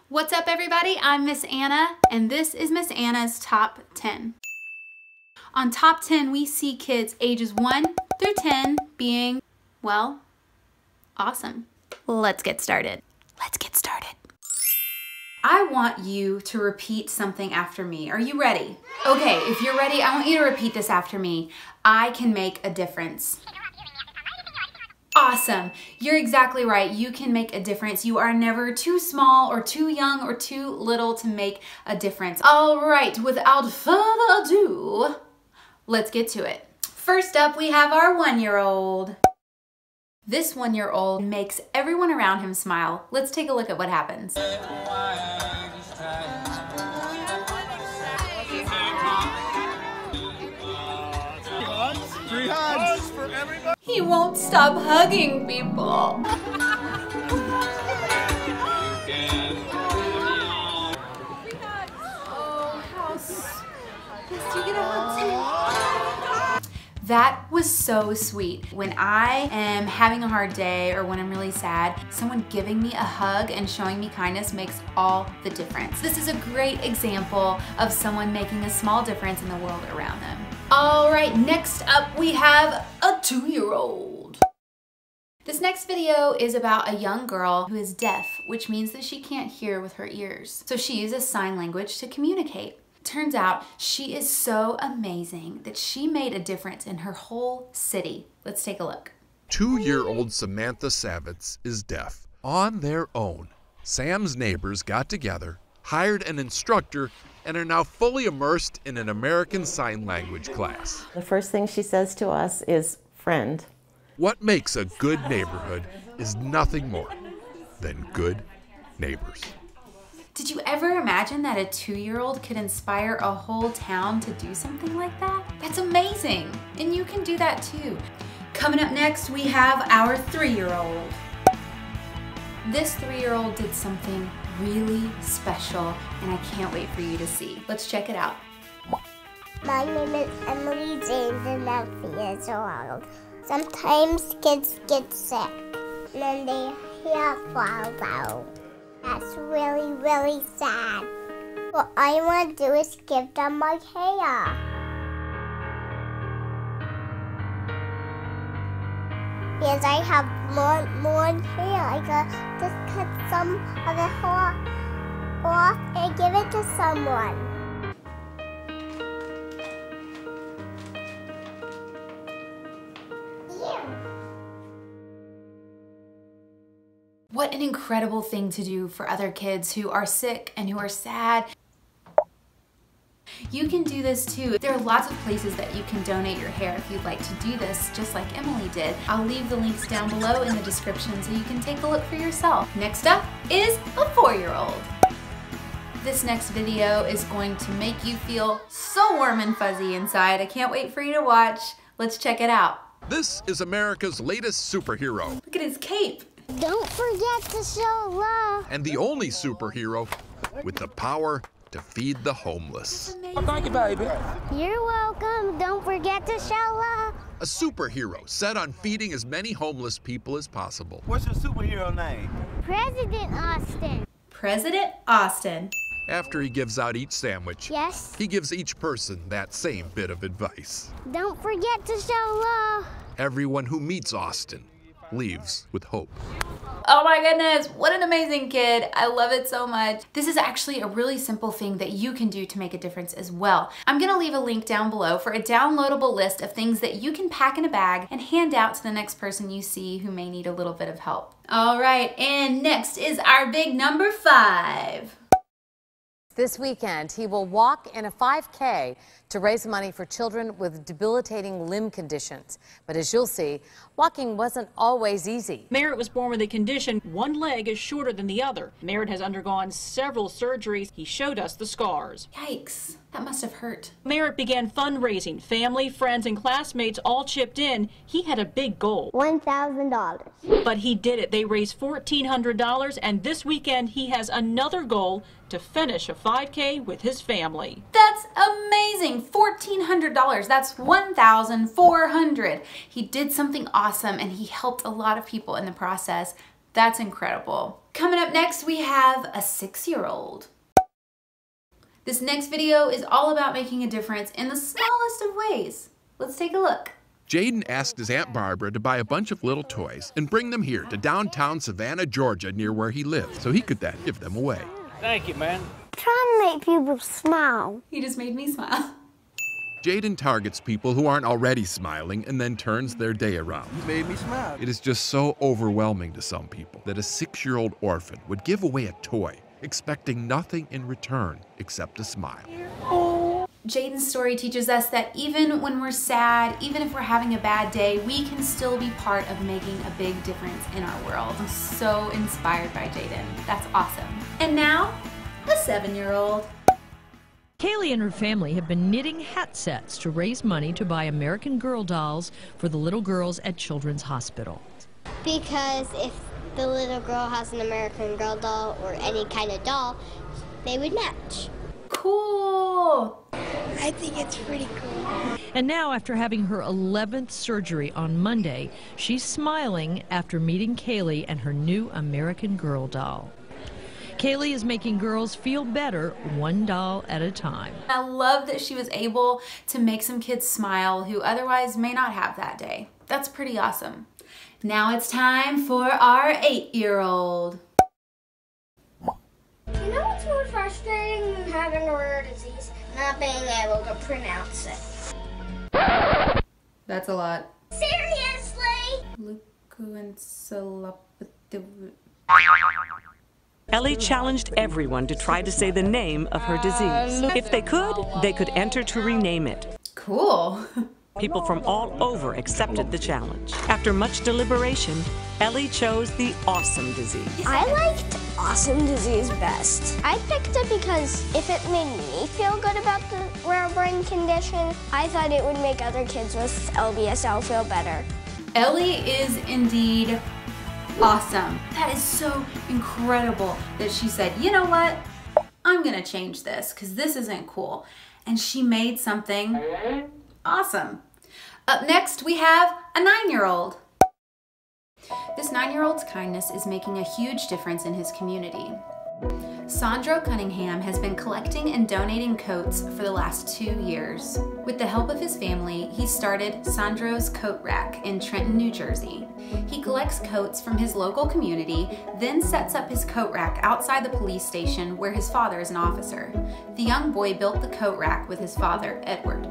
What's up everybody? I'm Miss Anna and this is Miss Anna's Top 10. On Top 10 we see kids ages 1 through 10 being, well, awesome. Let's get started. I want you to repeat something after me. Are you ready? Okay, if you're ready, I want you to repeat this after me. I can make a difference. Awesome. You're exactly right. You can make a difference. You are never too small or too young or too little to make a difference. All right, without further ado, let's get to it. First up, we have our 1-year-old. This 1-year-old makes everyone around him smile. Let's take a look at what happens. Three hugs for everybody. He won't stop hugging people. That was so sweet. When I am having a hard day or when I'm really sad, someone giving me a hug and showing me kindness makes all the difference. This is a great example of someone making a small difference in the world around them. All right, next up we have a 2-year-old. This next video is about a young girl who is deaf, which means that she can't hear with her ears. So she uses sign language to communicate. Turns out she is so amazing that she made a difference in her whole city. Let's take a look. 2-year-old Samantha Savitz is deaf. On their own, Sam's neighbors got together, hired an instructor, and are now fully immersed in an American Sign Language class. The first thing she says to us is, friend. What makes a good neighborhood is nothing more than good neighbors. Did you ever imagine that a 2-year-old could inspire a whole town to do something like that? That's amazing, and you can do that too. Coming up next, we have our 3-year-old. This 3-year-old did something really special, and I can't wait for you to see. Let's check it out. My name is Emily James, and I'm 3 years old. Sometimes kids get sick, and then they hair falls out. That's really, really sad. What I want to do is give them my hair. Because I have more hair, I can just cut some of the hair off and give it to someone. What an incredible thing to do for other kids who are sick and who are sad. You can do this too. There are lots of places that you can donate your hair if you'd like to do this, just like Emily did. I'll leave the links down below in the description so you can take a look for yourself. Next up is a 4-year-old. This next video is going to make you feel so warm and fuzzy inside. I can't wait for you to watch. Let's check it out. This is America's latest superhero. Look at his cape. Don't forget to show love. And the only superhero with the power to feed the homeless. Thank you, baby. You're welcome. Don't forget to show love. A superhero set on feeding as many homeless people as possible. What's your superhero name? President Austin. President Austin. After he gives out each sandwich, Yes. he gives each person that same bit of advice. Don't forget to show love. Everyone who meets Austin leaves with hope. Oh my goodness, what an amazing kid. I love it so much. This is actually a really simple thing that you can do to make a difference as well. I'm gonna leave a link down below for a downloadable list of things that you can pack in a bag and hand out to the next person you see who may need a little bit of help. All right, and next is our big number 5. This weekend, he will walk in a 5K to raise money for children with debilitating limb conditions. But as you'll see, walking wasn't always easy. Merritt was born with a condition. One leg is shorter than the other. Merritt has undergone several surgeries. He showed us the scars. Yikes, that must have hurt. Merritt began fundraising. Family, friends, and classmates all chipped in. He had a big goal. $1,000. But he did it. They raised $1,400, and this weekend he has another goal to finish a 5K with his family. That's amazing. $1,400. That's $1,400. He did something awesome and he helped a lot of people in the process. That's incredible. Coming up next, we have a 6-year-old. This next video is all about making a difference in the smallest of ways. Let's take a look. Jaden asked his Aunt Barbara to buy a bunch of little toys and bring them here to downtown Savannah, Georgia, near where he lives, so he could then give them away. Thank you, man. Trying to make people smile. He just made me smile. Jaden targets people who aren't already smiling and then turns their day around. You made me smile. It is just so overwhelming to some people that a 6-year-old orphan would give away a toy, expecting nothing in return except a smile. Jaden's story teaches us that even when we're sad, even if we're having a bad day, we can still be part of making a big difference in our world. I'm so inspired by Jaden. That's awesome. And now, a 7-year-old. Kaylee and her family have been knitting hat sets to raise money to buy American Girl dolls for the little girls at Children's Hospital. Because if the little girl has an American Girl doll or any kind of doll, they would match. Cool. I think it's pretty cool. And now, after having her 11th surgery on Monday, she's smiling after meeting Kaylee and her new American Girl doll. Kaylee is making girls feel better one doll at a time. I love that she was able to make some kids smile who otherwise may not have that day. That's pretty awesome. Now it's time for our 8-year-old. You know what's more frustrating than having a rare disease? Not being able to pronounce it. That's a lot. Seriously? Ellie challenged everyone to try to say the name of her disease. If they could enter to rename it. Cool. People from all over accepted the challenge. After much deliberation, Ellie chose the awesome disease. I liked awesome disease best. I picked it because if it made me feel good about the rare brain condition, I thought it would make other kids with LBSL feel better. Ellie is indeed awesome. That is so incredible that she said, you know what? I'm gonna change this because this isn't cool. And she made something awesome. Up next, we have a 9-year-old. This 9-year-old's kindness is making a huge difference in his community. Sandro Cunningham has been collecting and donating coats for the last 2 years. With the help of his family, he started Sandro's Coat Rack in Trenton, New Jersey. He collects coats from his local community, then sets up his coat rack outside the police station where his father is an officer. The young boy built the coat rack with his father, Edward.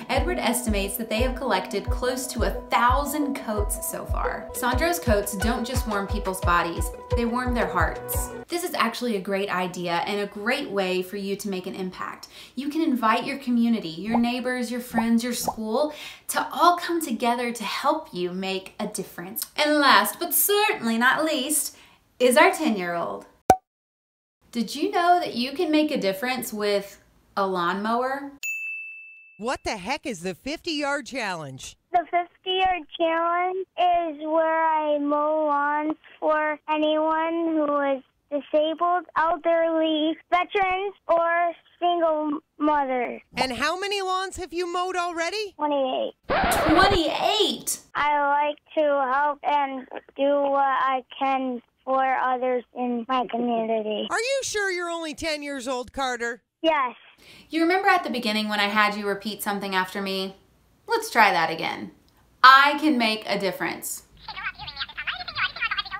Edward estimates that they have collected close to 1,000 coats so far. Sandro's coats don't just warm people's bodies, they warm their hearts. This is actually a great idea and a great way for you to make an impact. You can invite your community, your neighbors, your friends, your school to all come together to help you make a difference. And last but certainly not least is our 10-year-old. Did you know that you can make a difference with a lawnmower? What the heck is the 50-yard challenge? The 50-yard challenge is where I mow lawns for anyone who is disabled, elderly, veterans, or single mothers. And how many lawns have you mowed already? 28. 28! I like to help and do what I can for others in my community. Are you sure you're only 10 years old, Carter? Yes. You remember at the beginning when I had you repeat something after me? Let's try that again. I can make a difference.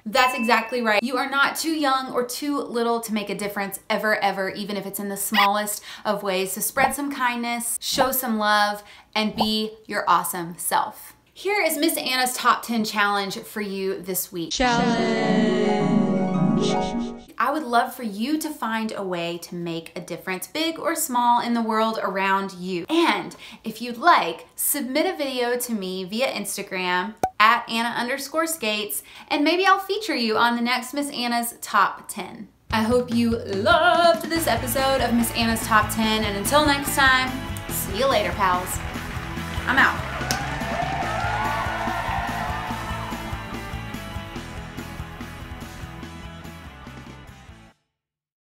That's exactly right. You are not too young or too little to make a difference ever, ever, even if it's in the smallest of ways. So spread some kindness, show some love, and be your awesome self. Here is Miss Anna's Top 10 Challenge for you this week. I would love for you to find a way to make a difference, big or small, in the world around you. And if you'd like, submit a video to me via Instagram at Anna_Skates, and maybe I'll feature you on the next Miss Anna's Top 10. I hope you loved this episode of Miss Anna's Top 10, and until next time, see you later, pals. I'm out.